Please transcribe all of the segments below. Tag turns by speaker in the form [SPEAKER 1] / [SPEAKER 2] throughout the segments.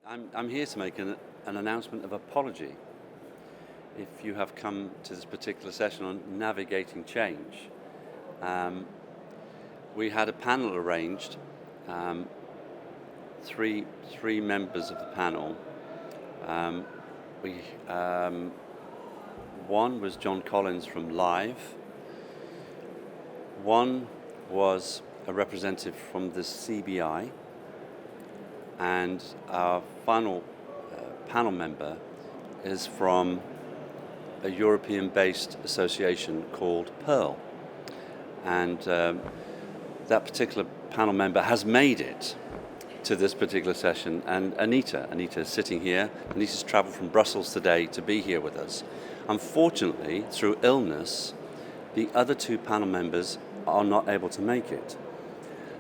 [SPEAKER 1] I'm here to make an announcement of apology. If you have come to this particular session on navigating change, we had a panel arranged, three members of the panel. One was John Collins from Live. One was a representative from the CBI, and our final panel member is from a European-based association called Pearle. And that particular panel member has made it to this particular session. And Anita is sitting here. Anita's traveled from Brussels today to be here with us. Unfortunately, through illness, the other two panel members are not able to make it.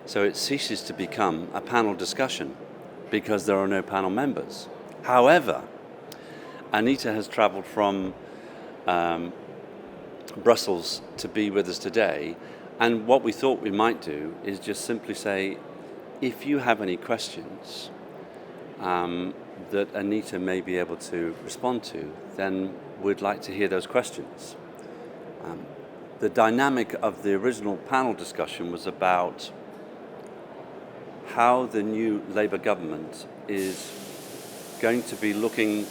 [SPEAKER 1] So it ceases to become a panel discussion because there are no panel members. However, Anita has traveled from Brussels to be with us today, and what we thought we might do is just simply say, if you have any questions that Anita may be able to respond to, then we'd like to hear those questions. The dynamic of the original panel discussion was about how the new Labour government is going to be looking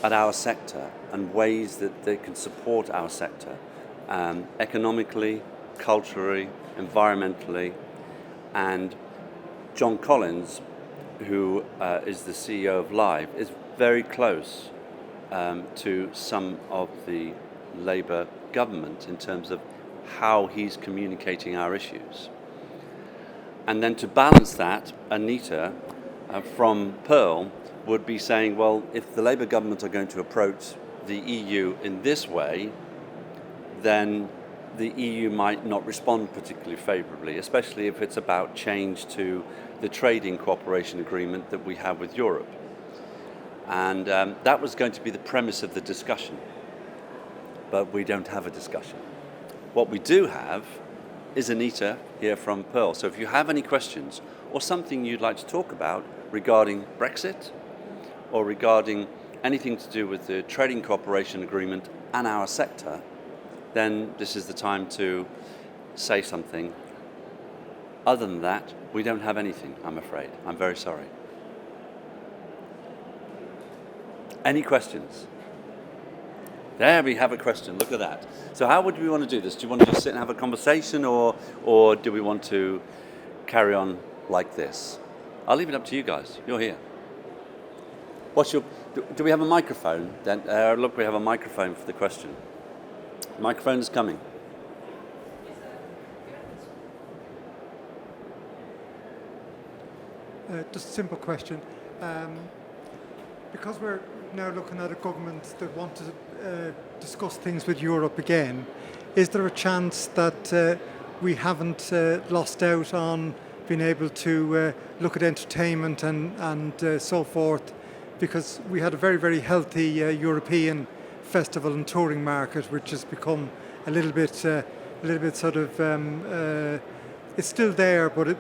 [SPEAKER 1] at our sector and ways that they can support our sector economically, culturally, environmentally. And John Collins, who is the CEO of Live, is very close to some of the Labour government in terms of how he's communicating our issues. And then to balance that, Anita from Pearle would be saying, well, if the Labour government are going to approach the EU in this way, then the EU might not respond particularly favourably, especially if it's about change to the trading cooperation agreement that we have with Europe. And that was going to be the premise of the discussion. But we don't have a discussion. What we do have is Anita here from Pearle. So if you have any questions or something you'd like to talk about regarding Brexit or regarding anything to do with the trading cooperation agreement and our sector, then this is the time to say something. Other than that, we don't have anything, I'm afraid. I'm very sorry. Any questions? There we have a question, look at that. So how would we want to do this? Do you want to just sit and have a conversation, or do we want to carry on like this? I'll leave it up to you guys, you're here. Do we have a microphone? Then look, we have a microphone for the question. Microphone is coming.
[SPEAKER 2] Just a simple question. Because we're now looking at a government that want to discuss things with Europe again, is there a chance that we haven't lost out on being able to look at entertainment and so forth? Because we had a very, very healthy European festival and touring market, which has become a little bit sort of, it's still there, but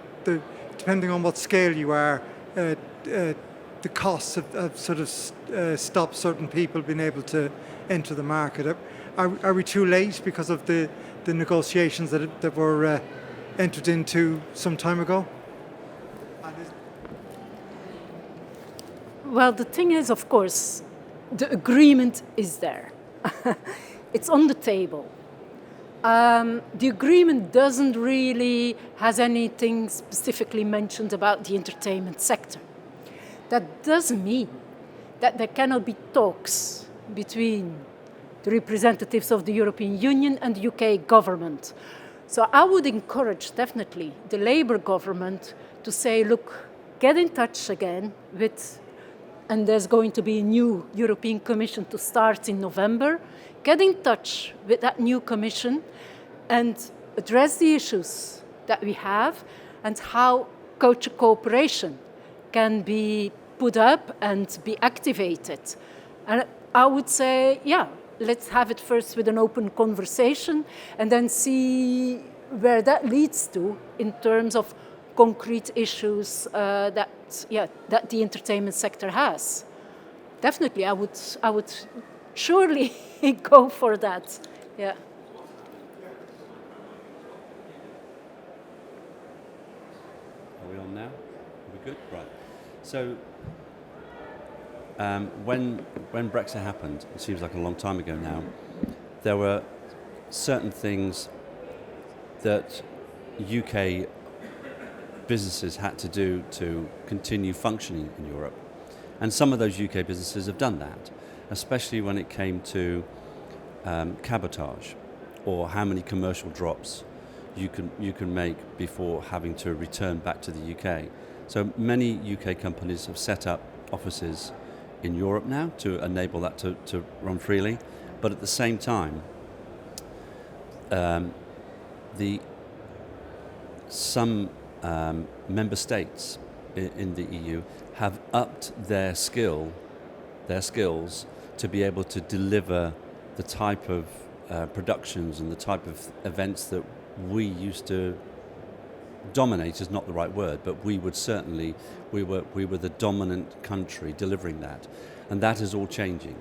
[SPEAKER 2] depending on what scale you are, the costs have sort of stopped certain people being able to enter the market. Are we too late because of the negotiations that were entered into some time ago?
[SPEAKER 3] Well, the thing is, of course, the agreement is there. It's on the table. The agreement doesn't really has anything specifically mentioned about the entertainment sector. That doesn't mean that there cannot be talks between the representatives of the European Union and the UK government. So I would encourage definitely the Labour government to say, look, get in touch again with, and there's going to be a new European Commission to start in November. Get in touch with that new Commission and address the issues that we have and how culture cooperation can be put up and be activated. And I would say, yeah, let's have it first with an open conversation and then see where that leads to in terms of concrete issues that the entertainment sector has. Definitely, I would surely go for that. Yeah.
[SPEAKER 1] Are we on now? Are we good? Right. So when Brexit happened, it seems like a long time ago now, there were certain things that UK businesses had to do to continue functioning in Europe. And some of those UK businesses have done that, especially when it came to cabotage, or how many commercial drops you can make before having to return back to the UK. So many UK companies have set up offices in Europe now to enable that to run freely. But at the same time, some member states in the EU have upped their skills to be able to deliver the type of productions and the type of events that we used to dominate is not the right word, but we were the dominant country delivering that, and that is all changing.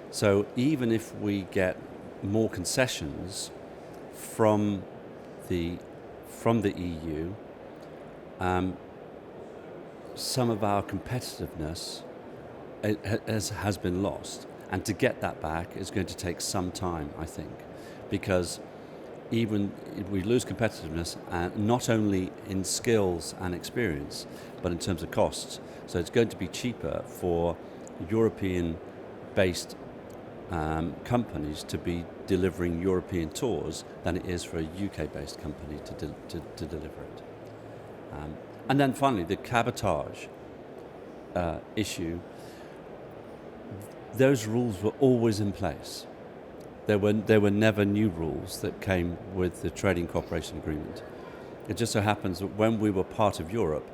[SPEAKER 1] So even if we get more concessions from the EU, some of our competitiveness has been lost, and to get that back is going to take some time, I think, because even if we lose competitiveness, not only in skills and experience, but in terms of costs. So it's going to be cheaper for European-based companies to be delivering European tours than it is for a UK-based company to deliver it. And then finally, the cabotage issue. Those rules were always in place. There were never new rules that came with the Trading Cooperation Agreement. It just so happens that when we were part of Europe,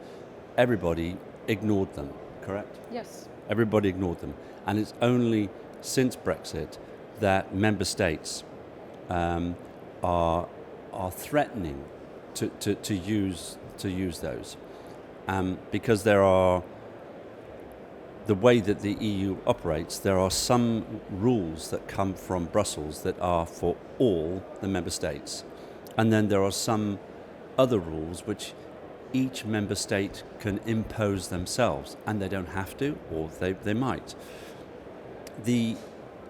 [SPEAKER 1] everybody ignored them, correct?
[SPEAKER 3] Yes.
[SPEAKER 1] Everybody ignored them. And it's only since Brexit that member states are threatening to use those. Because the way that the EU operates, there are some rules that come from Brussels that are for all the member states. And then there are some other rules which each member state can impose themselves, and they don't have to, or they might. The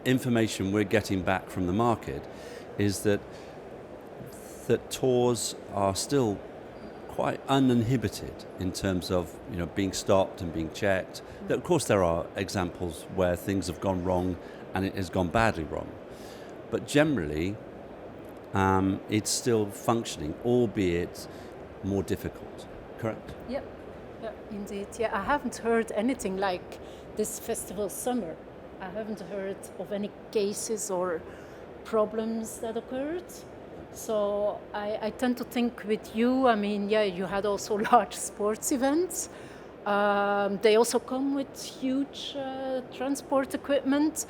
[SPEAKER 1] information we're getting back from the market is that tours are still quite uninhibited in terms of being stopped and being checked. Of course, there are examples where things have gone wrong and it has gone badly wrong, but generally it's still functioning, albeit more difficult. Correct?
[SPEAKER 3] Yeah, indeed. Yeah, I haven't heard anything like this festival summer. I haven't heard of any cases or problems that occurred. So I tend to think with you, I mean, yeah, you had also large sports events. They also come with huge transport equipment.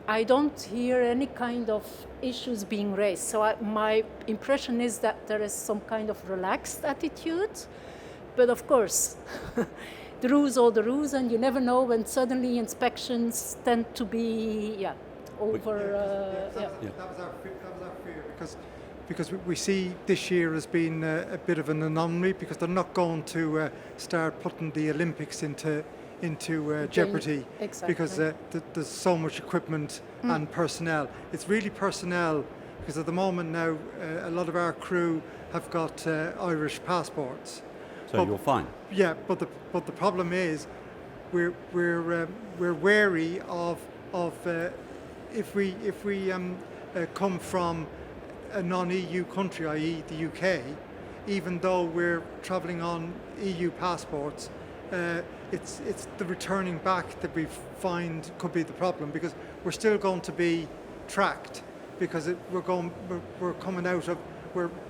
[SPEAKER 3] I don't hear any kind of issues being raised. So my impression is that there is some kind of relaxed attitude. But of course, the rules are the rules, and you never know when suddenly inspections tend to be over.
[SPEAKER 2] That was our fear, because we see this year as being a bit of an anomaly, because they're not going to start putting the Olympics into jeopardy.
[SPEAKER 3] Exactly.
[SPEAKER 2] Because there's so much equipment and personnel. It's really personnel, because at the moment now a lot of our crew have got Irish passports.
[SPEAKER 1] So you're fine.
[SPEAKER 2] Yeah, but the problem is we're wary of if we come from a non-EU country, i.e. the UK, even though we're travelling on EU passports, it's the returning back that we find could be the problem, because we're still going to be tracked, because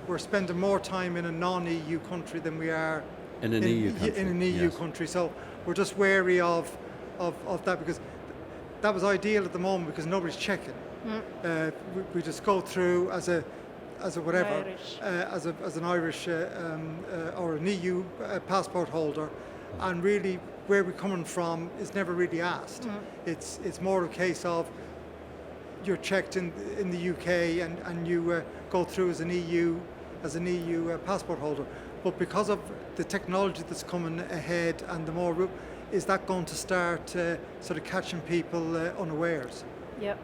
[SPEAKER 2] we're spending more time in a non-EU country than we are
[SPEAKER 1] in an EU
[SPEAKER 2] country. So we're just wary of that, because that was ideal at the moment because nobody's checking. We just go through as a as a whatever,
[SPEAKER 3] Irish.
[SPEAKER 2] as an Irish or an EU passport holder, and really where we're coming from is never really asked. It's more a case of you're checked in the UK and you go through as an EU passport holder. But because of the technology that's coming ahead and the more is that going to start sort of catching people unawares?
[SPEAKER 3] Yeah.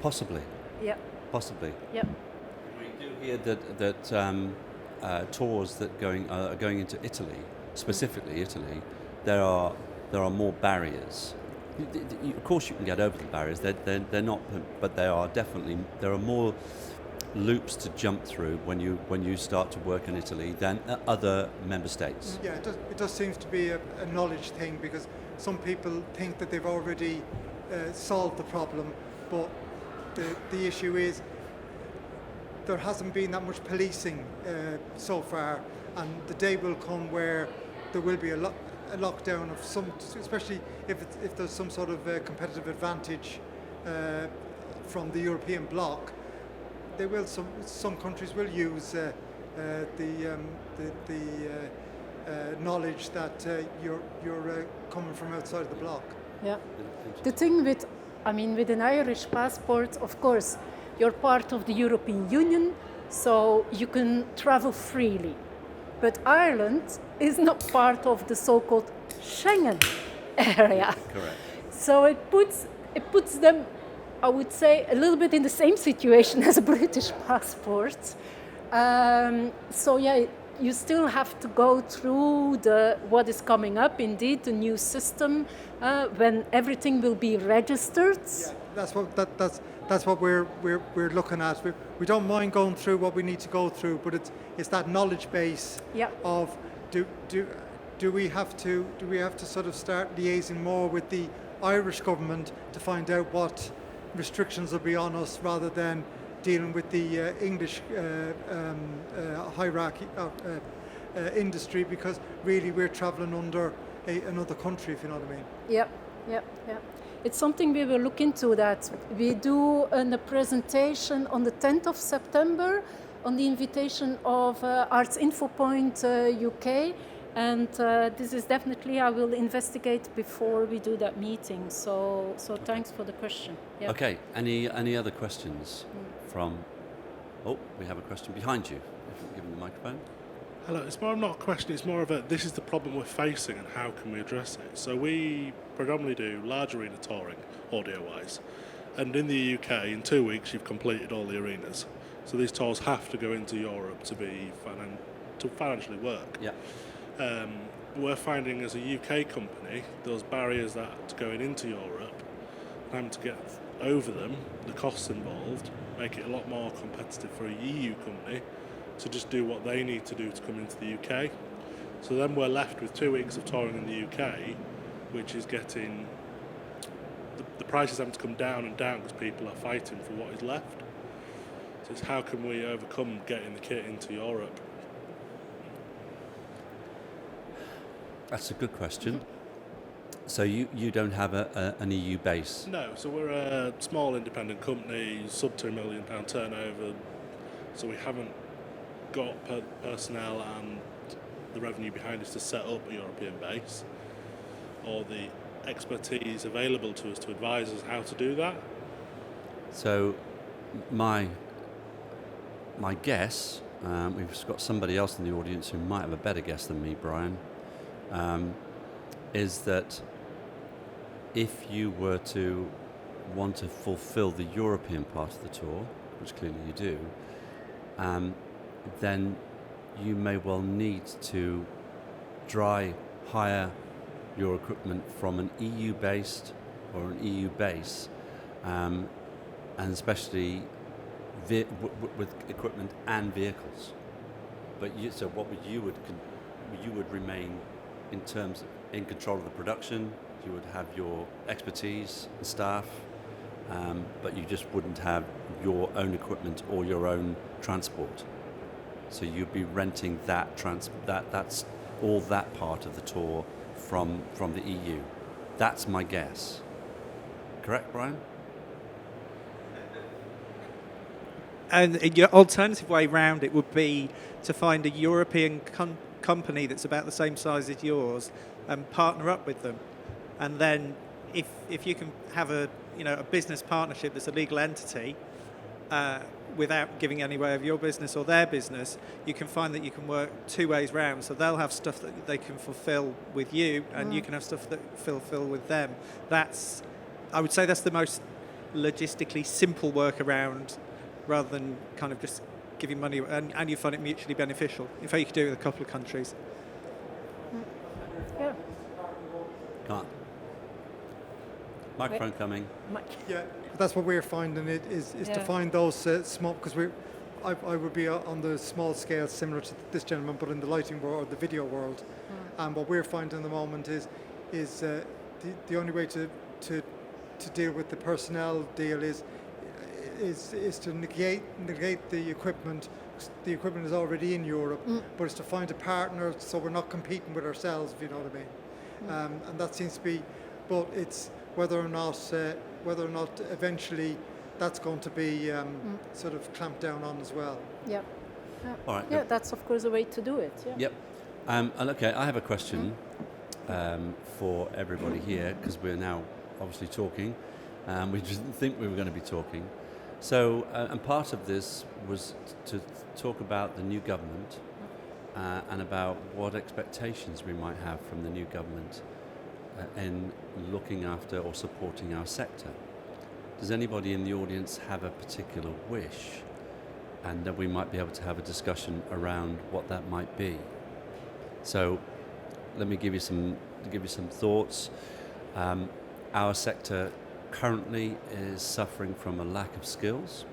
[SPEAKER 1] Possibly.
[SPEAKER 3] Yeah.
[SPEAKER 1] Possibly.
[SPEAKER 3] Yeah.
[SPEAKER 1] We do hear that tours that are going into Italy, specifically Italy, there are more barriers. Of course, you can get over the barriers. They're not, but there are more loops to jump through when you start to work in Italy than other member states.
[SPEAKER 2] Yeah, it does seems to be a knowledge thing, because some people think that they've already solved the problem, but the issue is there hasn't been that much policing so far, and the day will come where there will be a lockdown of some, especially if there's some sort of competitive advantage from the European bloc. They will. Some countries will use the knowledge that you're coming from outside of the bloc.
[SPEAKER 3] Yeah. The thing with an Irish passport, of course, you're part of the European Union, so you can travel freely. But Ireland is not part of the so-called Schengen area.
[SPEAKER 1] Correct.
[SPEAKER 3] So it puts them, I would say, a little bit in the same situation as a British passport. So yeah, you still have to go through what is coming up. Indeed, the new system when everything will be registered.
[SPEAKER 2] Yeah, that's what we're looking at. We don't mind going through what we need to go through, but it's that knowledge base of do we have to sort of start liaising more with the Irish government to find out what restrictions will be on us, rather than dealing with the English hierarchy industry, because really we're travelling under another country, if you know what I mean.
[SPEAKER 3] Yeah. It's something we will look into. That we do a presentation on the 10th of September on the invitation of Arts Info Point UK, and this is definitely I will investigate before we do that meeting. So thanks for the question. Yeah.
[SPEAKER 1] Okay. Any other questions from? Oh, we have a question behind you. If you give them the microphone.
[SPEAKER 4] Hello, it's more not a question, it's more of this is the problem we're facing and how can we address it. So we predominantly do large arena touring, audio-wise, and in the UK, in 2 weeks, you've completed all the arenas. So these tours have to go into Europe to financially work.
[SPEAKER 1] Yeah.
[SPEAKER 4] We're finding as a UK company, those barriers that going into Europe, having to get over them, the costs involved, make it a lot more competitive for a EU company to just do what they need to do to come into the UK. So then we're left with 2 weeks of touring in the UK, which is getting the prices having to come down and down because people are fighting for what is left. So it's how can we overcome getting the kit into Europe?
[SPEAKER 1] That's a good question. So you don't have an EU base?
[SPEAKER 4] No, so we're a small independent company, sub £2 million turnover, so we haven't got personnel and the revenue behind us to set up a European base, or the expertise available to us to advise us how to do that.
[SPEAKER 1] So my guess, we've got somebody else in the audience who might have a better guess than me, Brian, is that if you were to want to fulfill the European part of the tour, which clearly you do, then you may well need to hire your equipment from an EU-based or an EU base, and especially with equipment and vehicles. But you would remain in control of the production. You would have your expertise and staff, but you just wouldn't have your own equipment or your own transport. So you'd be renting that's all that part of the tour from the EU. That's my guess. Correct, Brian?
[SPEAKER 5] And your alternative way round it would be to find a European company that's about the same size as yours and partner up with them. And then if you can have a business partnership that's a legal entity, without giving any way of your business or their business, you can find that you can work two ways round. So they'll have stuff that they can fulfill with you, and you can have stuff that fulfill with them. I would say that's the most logistically simple workaround, rather than kind of just giving money, and you find it mutually beneficial. In fact, you could do it with a couple of countries.
[SPEAKER 3] Yeah.
[SPEAKER 1] Can't. Microphone coming.
[SPEAKER 2] Yeah, that's what we're finding is to find those small, because I would be on the small scale similar to this gentleman, but in the lighting world or the video world. And what we're finding at the moment is the only way to deal with the personnel deal is to negate the equipment. The equipment is already in Europe, but it's to find a partner so we're not competing with ourselves, if you know what I mean. And that seems to be, but it's whether or not eventually that's going to be sort of clamped down on as well.
[SPEAKER 3] Yeah.
[SPEAKER 1] All right.
[SPEAKER 3] Yeah, that's of course a way to do it. Yeah.
[SPEAKER 1] Yep. And okay, I have a question for everybody here, because we're now obviously talking. We didn't think we were going to be talking. So, and part of this was to talk about the new government and about what expectations we might have from the new government in looking after or supporting our sector. Does anybody in the audience have a particular wish? And that we might be able to have a discussion around what that might be. So, let me give you some thoughts. Our sector currently is suffering from a lack of skills.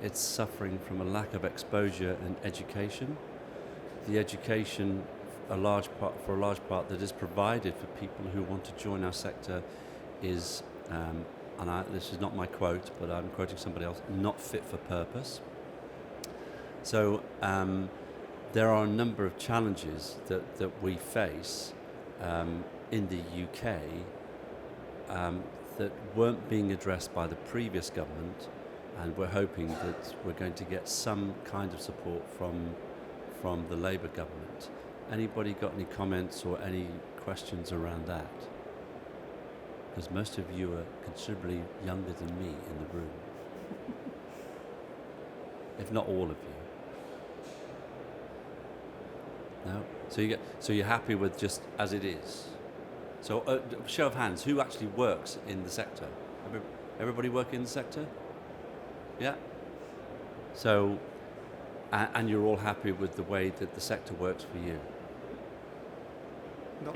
[SPEAKER 1] It's suffering from a lack of exposure and education. The education, for a large part that is provided for people who want to join our sector is, this is not my quote, but I'm quoting somebody else, not fit for purpose. So there are a number of challenges that we face in the UK that weren't being addressed by the previous government, and we're hoping that we're going to get some kind of support from the Labour government. Anybody got any comments or any questions around that? Because most of you are considerably younger than me in the room, if not all of you. No? So you're happy with just as it is? So, show of hands, who actually works in the sector? Everybody work in the sector? Yeah? So, and you're all happy with the way that the sector works for you?
[SPEAKER 2] No.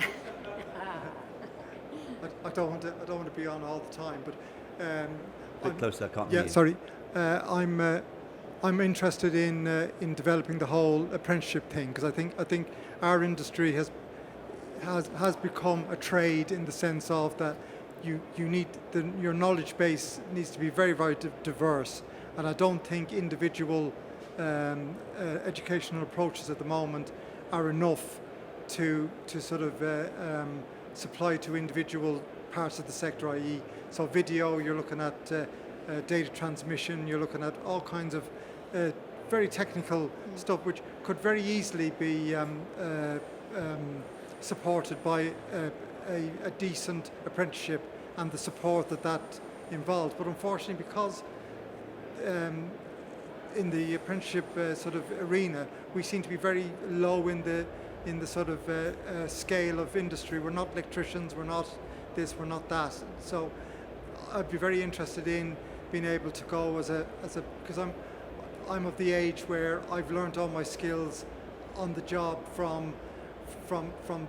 [SPEAKER 2] I don't want to be on all the time, but
[SPEAKER 1] a bit closer, I can't hear you.
[SPEAKER 2] Sorry. I'm interested in developing the whole apprenticeship thing, because I think our industry has become a trade in the sense of that you need your knowledge base needs to be very, very diverse, and I don't think individual educational approaches at the moment are enough to sort of supply to individual parts of the sector, i.e. so video, you're looking at data transmission, you're looking at all kinds of very technical stuff which could very easily be supported by a decent apprenticeship and the support that involves. But unfortunately, because in the apprenticeship sort of arena, we seem to be very low in the sort of scale of industry. We're not electricians, we're not this, we're not that. So I'd be very interested in being able to go as a because I'm of the age where I've learned all my skills on the job from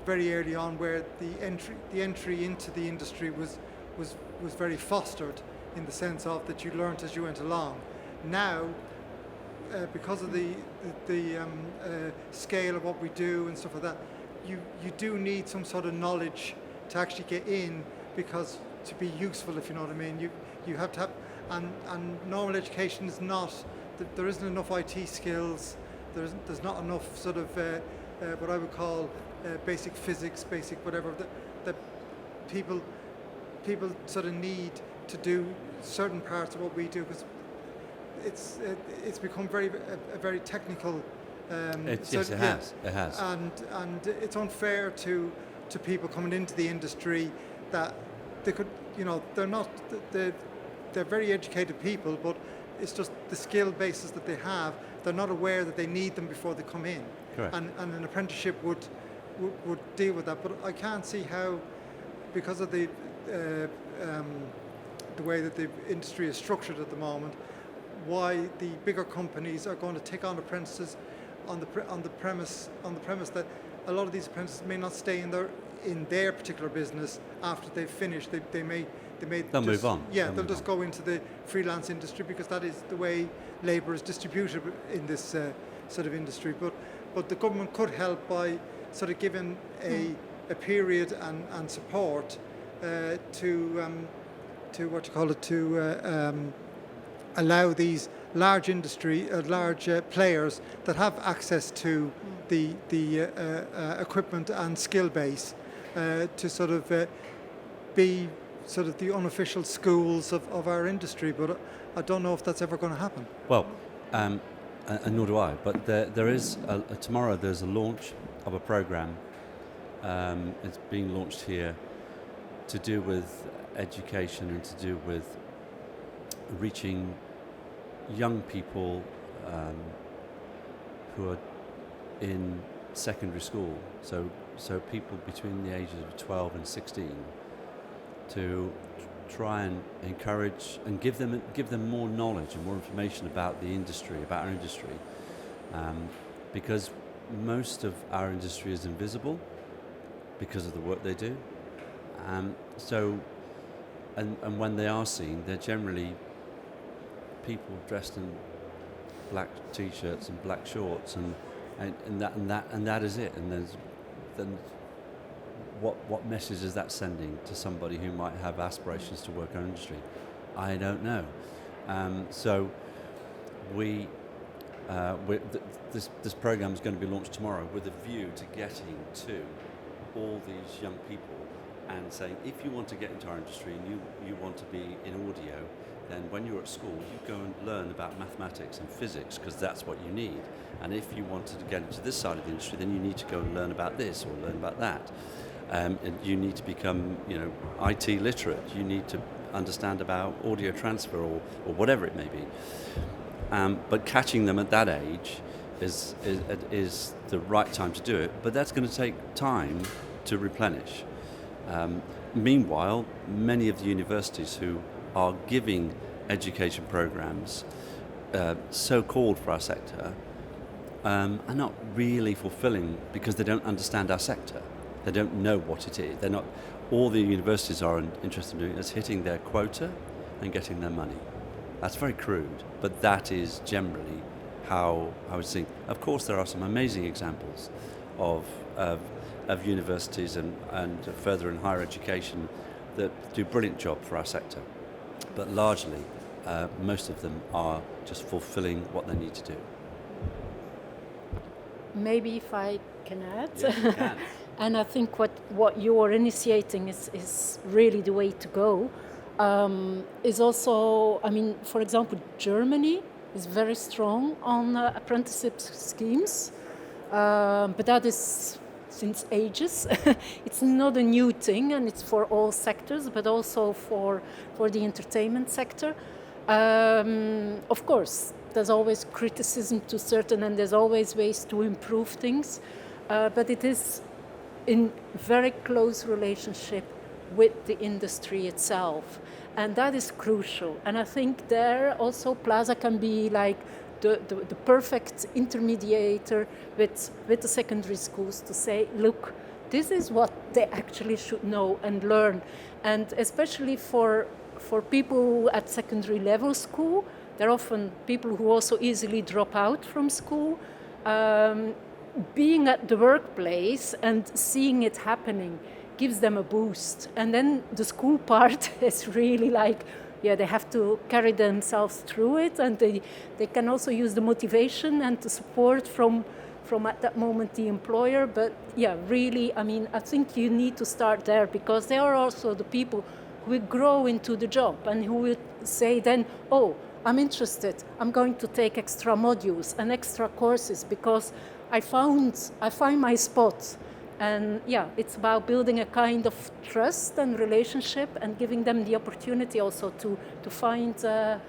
[SPEAKER 2] very early on, where the entry into the industry was very fostered in the sense of that you learnt as you went along. Now, because of the scale of what we do and stuff like that, you do need some sort of knowledge to actually get in, because to be useful, if you know what I mean, you have to have, and normal education is not, there isn't enough IT skills, there's not enough sort of what I would call basic physics, basic whatever, that people sort of need to do certain parts of what we do, because it's become a very technical.
[SPEAKER 1] Yes, it has. It has.
[SPEAKER 2] And it's unfair to people coming into the industry that they could, they're very educated people, but it's just the skill basis that they have. They're not aware that they need them before they come in.
[SPEAKER 1] Correct.
[SPEAKER 2] And an apprenticeship would deal with that. But I can't see how, because of the way that the industry is structured at the moment, why the bigger companies are going to take on apprentices on the premise that a lot of these apprentices may not stay in their particular business after they've finished. They'll
[SPEAKER 1] move on.
[SPEAKER 2] Yeah, they'll just go into the freelance industry because that is the way labour is distributed in this sort of industry. But the government could help by sort of giving a period and support to allow these large industry, large players that have access to the equipment and skill base to sort of be sort of the unofficial schools of our industry. But I don't know if that's ever going to happen.
[SPEAKER 1] Well, and nor do I. But there is tomorrow. There's a launch of a program. It's being launched here to do with education and to do with reaching young people who are in secondary school, so people between the ages of 12 and 16, to try and encourage and give them more knowledge and more information about the industry, about our industry, because most of our industry is invisible because of the work they do. So when they are seen, they're generally people dressed in black t-shirts and black shorts, and that is it. And then what message is that sending to somebody who might have aspirations to work in our industry? I don't know. So this program is going to be launched tomorrow with a view to getting to all these young people and saying, if you want to get into our industry and you want to be in audio, then when you're at school, you go and learn about mathematics and physics, because that's what you need. And if you wanted to get into this side of the industry, then you need to go and learn about this or learn about that. And you need to become, IT literate. You need to understand about audio transfer or whatever it may be. But catching them at that age is the right time to do it. But that's going to take time to replenish. Meanwhile, many of the universities who are giving education programs so-called for our sector are not really fulfilling, because they don't understand our sector. They don't know what it is. They're not. All the universities are interested in doing is hitting their quota and getting their money. That's very crude, but that is generally how I would think. Of course, there are some amazing examples of universities and further and higher education that do a brilliant job for our sector. But largely, most of them are just fulfilling what they need to do.
[SPEAKER 3] Maybe if I can add.
[SPEAKER 1] Yes, you can.
[SPEAKER 3] And I think what you are initiating is really the way to go. Is also, for example, Germany is very strong on apprenticeship schemes, but that is since ages. It's not a new thing, and it's for all sectors, but also for the entertainment sector. Of course, there's always criticism to certain, and there's always ways to improve things, but it is in very close relationship with the industry itself, and that is crucial. And I think there also PLASA can be like the perfect intermediator with the secondary schools to say, look, this is what they actually should know and learn. And especially for people at secondary level school, they're often people who also easily drop out from school. Being at the workplace and seeing it happening gives them a boost. And then the school part is really like, they have to carry themselves through it, and they can also use the motivation and the support from at that moment the employer. But really, I think you need to start there, because they are also the people who will grow into the job and who will say then, I'm interested. I'm going to take extra modules and extra courses because I find my spot. And yeah, it's about building a kind of trust and relationship and giving them the opportunity also to find a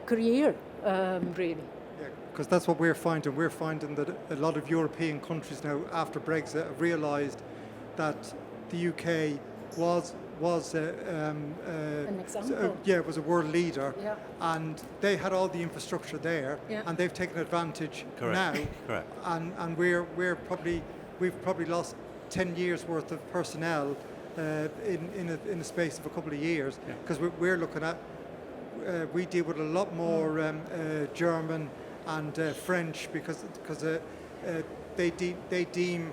[SPEAKER 3] career, really.
[SPEAKER 2] Yeah, because that's what we're finding. We're finding that a lot of European countries now, after Brexit, have realised that the UK was
[SPEAKER 3] An example.
[SPEAKER 2] was a world leader,
[SPEAKER 3] Yeah.
[SPEAKER 2] and they had all the infrastructure there,
[SPEAKER 3] Yeah.
[SPEAKER 2] and they've taken advantage
[SPEAKER 1] Correct.
[SPEAKER 2] now.
[SPEAKER 1] Correct.
[SPEAKER 2] And we've probably lost 10 years worth of personnel in the space of a couple of years, because we're looking at we deal with a lot more German and French because they deem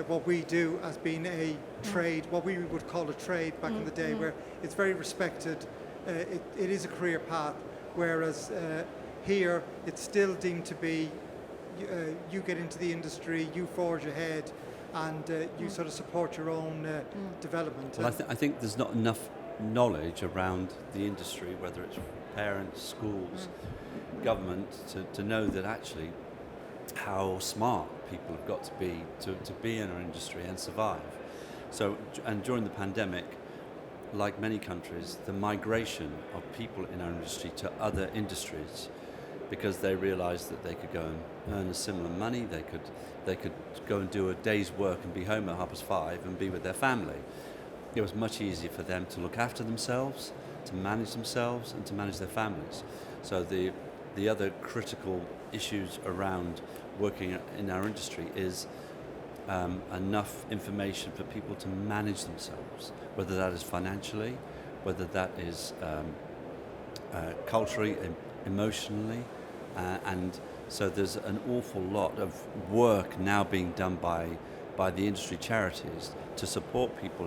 [SPEAKER 2] what we do as being a trade, what we would call a trade back in the day, where it's very respected. It is a career path, whereas here it's still deemed to be you get into the industry, you forge ahead, and you sort of support your own development.
[SPEAKER 1] Well, I think there's not enough knowledge around the industry, whether it's parents, schools, government, to know that actually how smart people have got to be in our industry and survive. So, and during the pandemic, like many countries, the migration of people in our industry to other industries, because they realised that they could go and earn a similar money, they could go and do a day's work and be home at 5:30 and be with their family. It was much easier for them to look after themselves, to manage themselves, and to manage their families. So the other critical issues around working in our industry is enough information for people to manage themselves, whether that is financially, whether that is culturally, emotionally, and so there's an awful lot of work now being done by the industry charities to support people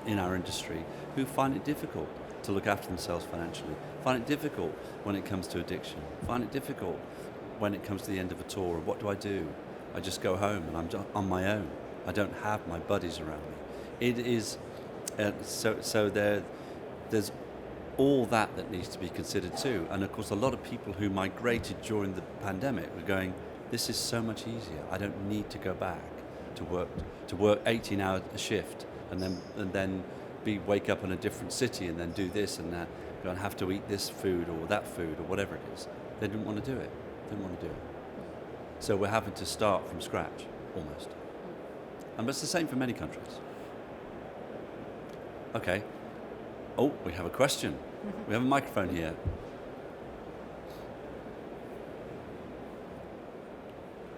[SPEAKER 1] in our industry who find it difficult to look after themselves financially, find it difficult when it comes to addiction, find it difficult when it comes to the end of a tour. What do? I just go home and I'm just on my own. I don't have my buddies around me. It is there's all that needs to be considered too. And of course, a lot of people who migrated during the pandemic were going, "This is so much easier. I don't need to go back to work 18 hours a shift and then wake up in a different city and then do this and that, go and have to eat this food or that food or whatever it is." They didn't want to do it. So we're having to start from scratch, almost. And it's the same for many countries. Okay. Oh, we have a question. We have a microphone here.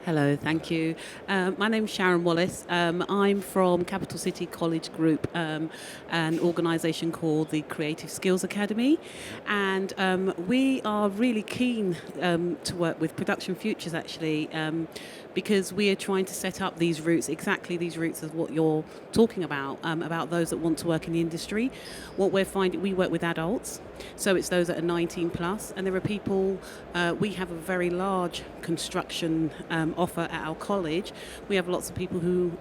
[SPEAKER 6] Hello, thank you. My name's Sharon Wallace. I'm from Capital City College Group, an organisation called the Creative Skills Academy, and we are really keen to work with Production Futures actually, because we are trying to set up these routes, exactly these routes of what you're talking about those that want to work in the industry. What we're finding, we work with adults, so it's those that are 19 plus, and there are people, we have a very large construction offer at our college. We have lots of people who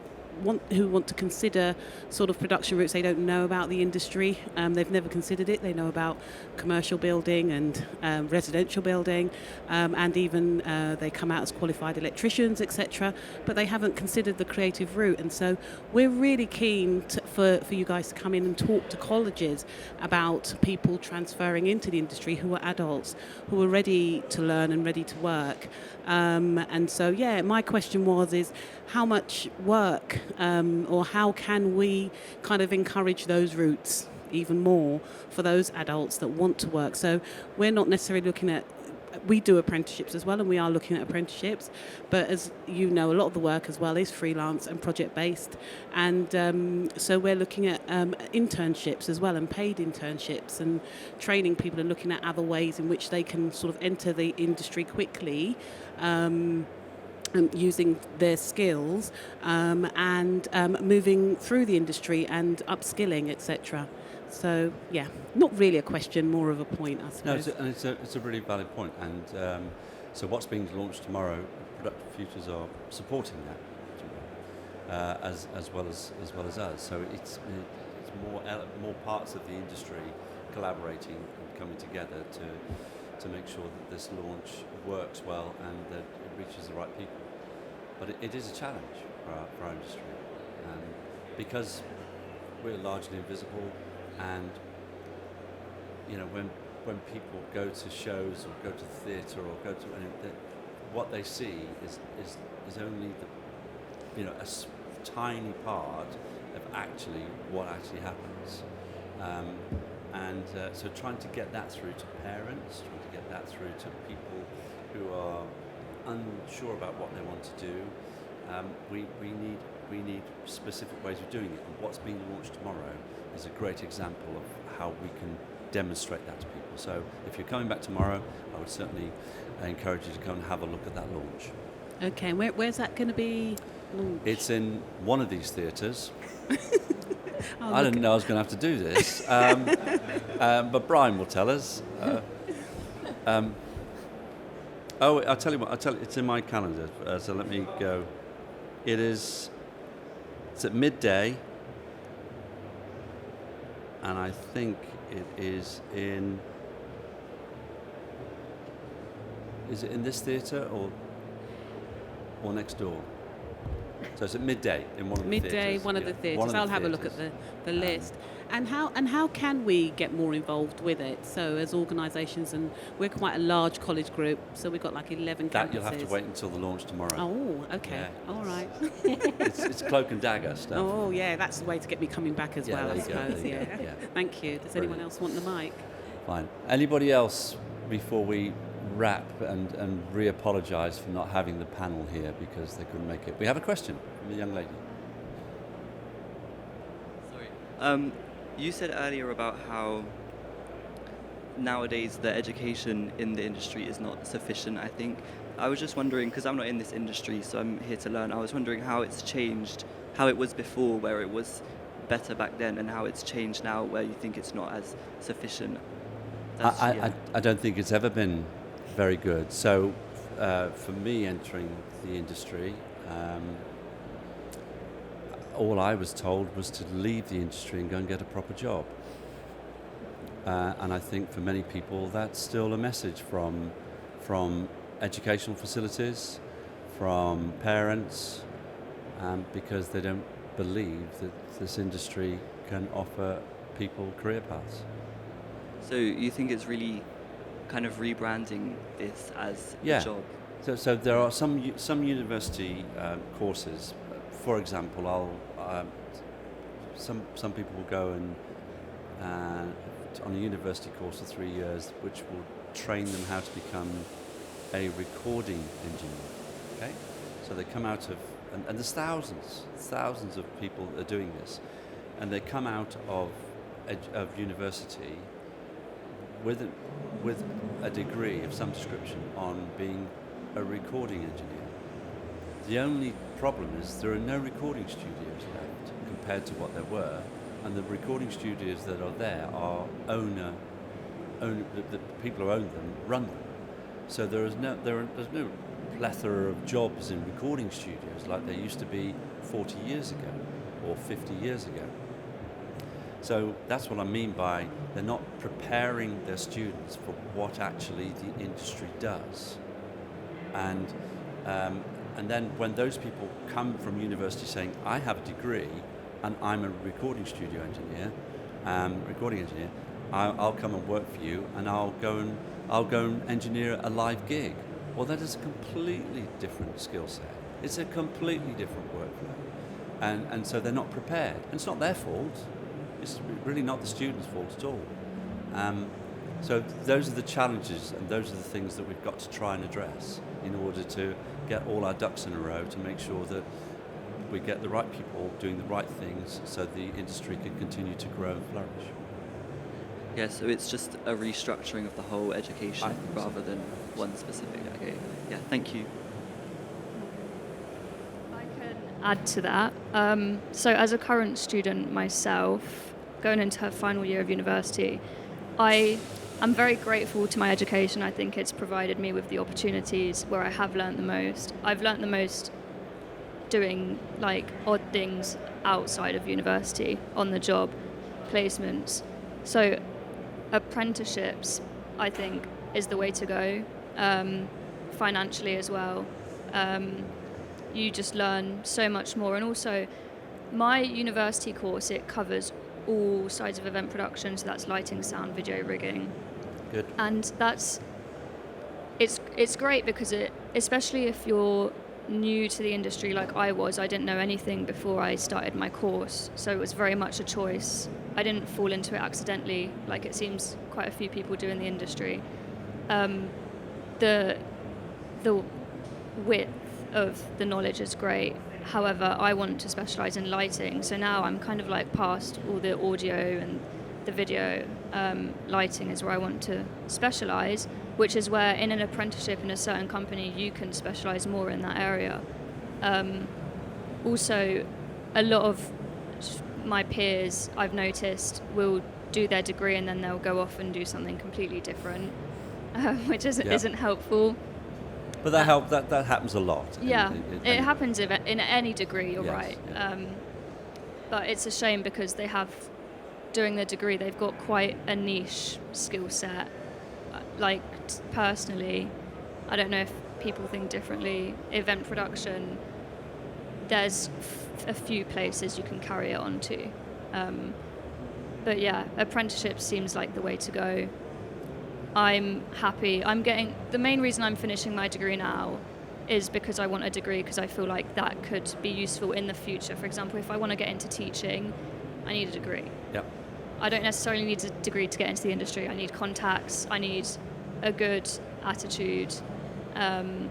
[SPEAKER 6] want to consider sort of production routes. They don't know about the industry. They've never considered it. They know about commercial building and residential building, and even they come out as qualified electricians, etc. But they haven't considered the creative route. And so we're really keen for you guys to come in and talk to colleges about people transferring into the industry who are adults, who are ready to learn and ready to work. And so, yeah, my question is how much work or how can we kind of encourage those routes even more for those adults that want to work? So we're not necessarily looking at, we do apprenticeships as well, and we are looking at apprenticeships, but as you know, a lot of the work as well is freelance and project based, and so we're looking at internships as well, and paid internships, and training people and looking at other ways in which they can sort of enter the industry quickly, using their skills, and moving through the industry and upskilling, etc. So, yeah, not really a question, more of a point, I suppose.
[SPEAKER 1] No, it's a really valid point. And so what's being launched tomorrow, Productive Futures are supporting that, as well as us. So it's more parts of the industry collaborating and coming together to make sure that this launch works well and that it reaches the right people. But it is a challenge for our industry, because we're largely invisible, and when people go to shows or go to theatre or go to what they see is only a tiny part of actually what actually happens. So trying to get that through to parents, trying to get that through to people who are unsure about what they want to do, we need specific ways of doing it. And what's being launched tomorrow is a great example of how we can demonstrate that to people. So if you're coming back tomorrow, I would certainly encourage you to come and have a look at that launch.
[SPEAKER 6] Okay, where's that going to be launched?
[SPEAKER 1] It's in one of these theatres. I didn't know I was going to have to do this, but Brian will tell us. I'll tell you what. It's in my calendar. So let me go. It's at midday, and I think it is in. Is it in this theatre or next door? So it's at midday in one of the theatres.
[SPEAKER 6] Midday, one of the theatres. I'll have a look at the list. And how can we get more involved with it? So as organisations, and we're quite a large college group, so we've got like 11 campuses.
[SPEAKER 1] That you'll have to wait until the launch tomorrow.
[SPEAKER 6] Oh, okay.
[SPEAKER 1] Yeah,
[SPEAKER 6] all right.
[SPEAKER 1] It's cloak and dagger stuff.
[SPEAKER 6] Oh, yeah, that's the way to get me coming back as well, I suppose.
[SPEAKER 1] Yeah.
[SPEAKER 6] Thank you. Does anyone else want the mic?
[SPEAKER 1] Fine. Anybody else before we wrap and re-apologise for not having the panel here because they couldn't make it? We have a question from a young lady.
[SPEAKER 7] Sorry. You said earlier about how nowadays the education in the industry is not sufficient, I think. I was just wondering, because I'm not in this industry, so I'm here to learn, I was wondering how it's changed, how it was before, where it was better back then, and how it's changed now, where you think it's not as sufficient.
[SPEAKER 1] I don't think it's ever been very good. So for me entering the industry, all I was told was to leave the industry and go and get a proper job. And I think for many people that's still a message from educational facilities, from parents, because they don't believe that this industry can offer people career paths.
[SPEAKER 7] So you think it's really kind of rebranding this as a job?
[SPEAKER 1] So there are some university courses. For example, some people will go and on a university course for 3 years, which will train them how to become a recording engineer. Okay, so they come out of and there's thousands of people that are doing this, and they come out of university with a degree of some description on being a recording engineer. The only problem is there are no recording studios left compared to what there were, and the recording studios that are there are the people who own them run them. So there's no plethora of jobs in recording studios like there used to be 40 years ago or 50 years ago. So that's what I mean by they're not preparing their students for what actually the industry does. And then when those people come from university saying, I have a degree and I'm a recording studio engineer, I'll come and work for you and I'll go and engineer a live gig. Well, that is a completely different skill set. It's a completely different workflow. And so they're not prepared. And it's not their fault. It's really not the student's fault at all. So those are the challenges and those are the things that we've got to try and address in order to get all our ducks in a row to make sure that we get the right people doing the right things so the industry can continue to grow and flourish.
[SPEAKER 7] Yeah, so it's just a restructuring of the whole education rather than one specific. Okay, yeah, thank you.
[SPEAKER 8] I can add to that. So as a current student myself, going into her final year of university, I'm very grateful to my education. I think it's provided me with the opportunities where I have learnt the most. I've learnt the most doing like odd things outside of university, on the job, placements. So apprenticeships, I think, is the way to go, financially as well. You just learn so much more. And also, my university course, it covers all sides of event production, so that's lighting, sound, video, rigging.
[SPEAKER 1] Good.
[SPEAKER 8] And it's great because especially if you're new to the industry like I was, I didn't know anything before I started my course, so it was very much a choice. I didn't fall into it accidentally, like it seems quite a few people do in the industry. The width of the knowledge is great. However, I want to specialize in lighting, so now I'm kind of like past all the audio and the video. Lighting is where I want to specialize, which is where in an apprenticeship in a certain company you can specialize more in that area. Also, a lot of my peers, I've noticed, will do their degree and then they'll go off and do something completely different, which isn't helpful.
[SPEAKER 1] But that happens a lot.
[SPEAKER 8] Yeah, it happens in any degree, you're
[SPEAKER 1] yes,
[SPEAKER 8] right.
[SPEAKER 1] Yeah.
[SPEAKER 8] But it's a shame because they have, during their degree, they've got quite a niche skill set. Like, personally, I don't know if people think differently. Event production, there's a few places you can carry it on to. But yeah, apprenticeship seems like the way to go. I'm happy. The main reason I'm finishing my degree now is because I want a degree, because I feel like that could be useful in the future. For example, if I want to get into teaching, I need a degree.
[SPEAKER 1] Yep.
[SPEAKER 8] I don't necessarily need a degree to get into the industry. I need contacts, I need a good attitude, and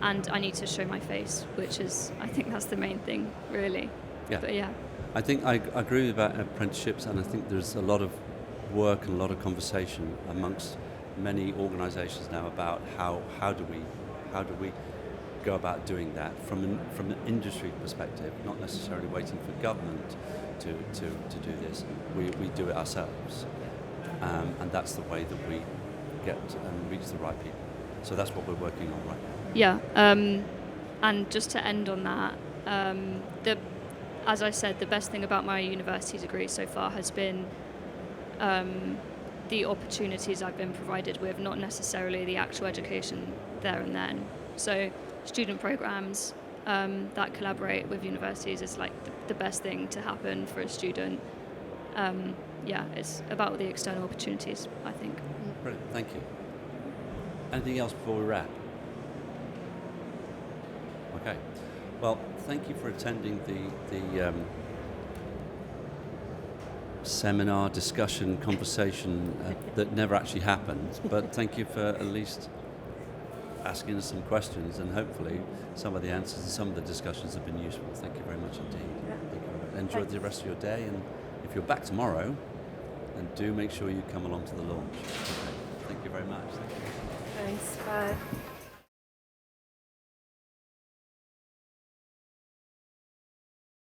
[SPEAKER 8] I need to show my face, I think that's the main thing, really.
[SPEAKER 1] Yeah.
[SPEAKER 8] But yeah.
[SPEAKER 1] I think I agree about apprenticeships, and I think there's a lot of work and a lot of conversation amongst many organisations now about how do we go about doing that from an industry perspective, not necessarily waiting for government to do this. We do it ourselves, and that's the way that we get and reach the right people. So that's what we're working on right now.
[SPEAKER 8] Yeah, and just to end on that, as I said, the best thing about my university degree so far has been the opportunities I've been provided with, not necessarily the actual education there and then. So student programs that collaborate with universities is like the best thing to happen for a student. Yeah, it's about the external opportunities, I think.
[SPEAKER 1] Brilliant, thank you. Anything else before we wrap? Okay. Well, thank you for attending the seminar, discussion, conversation that never actually happened. But thank you for at least asking us some questions, and hopefully some of the answers and some of the discussions have been useful. Thank you very much indeed.
[SPEAKER 3] Yeah.
[SPEAKER 1] Thank you very much. Enjoy the rest of your day, and if you're back tomorrow, then do make sure you come along to the launch. Okay. Thank you very much.
[SPEAKER 3] Thanks. Bye.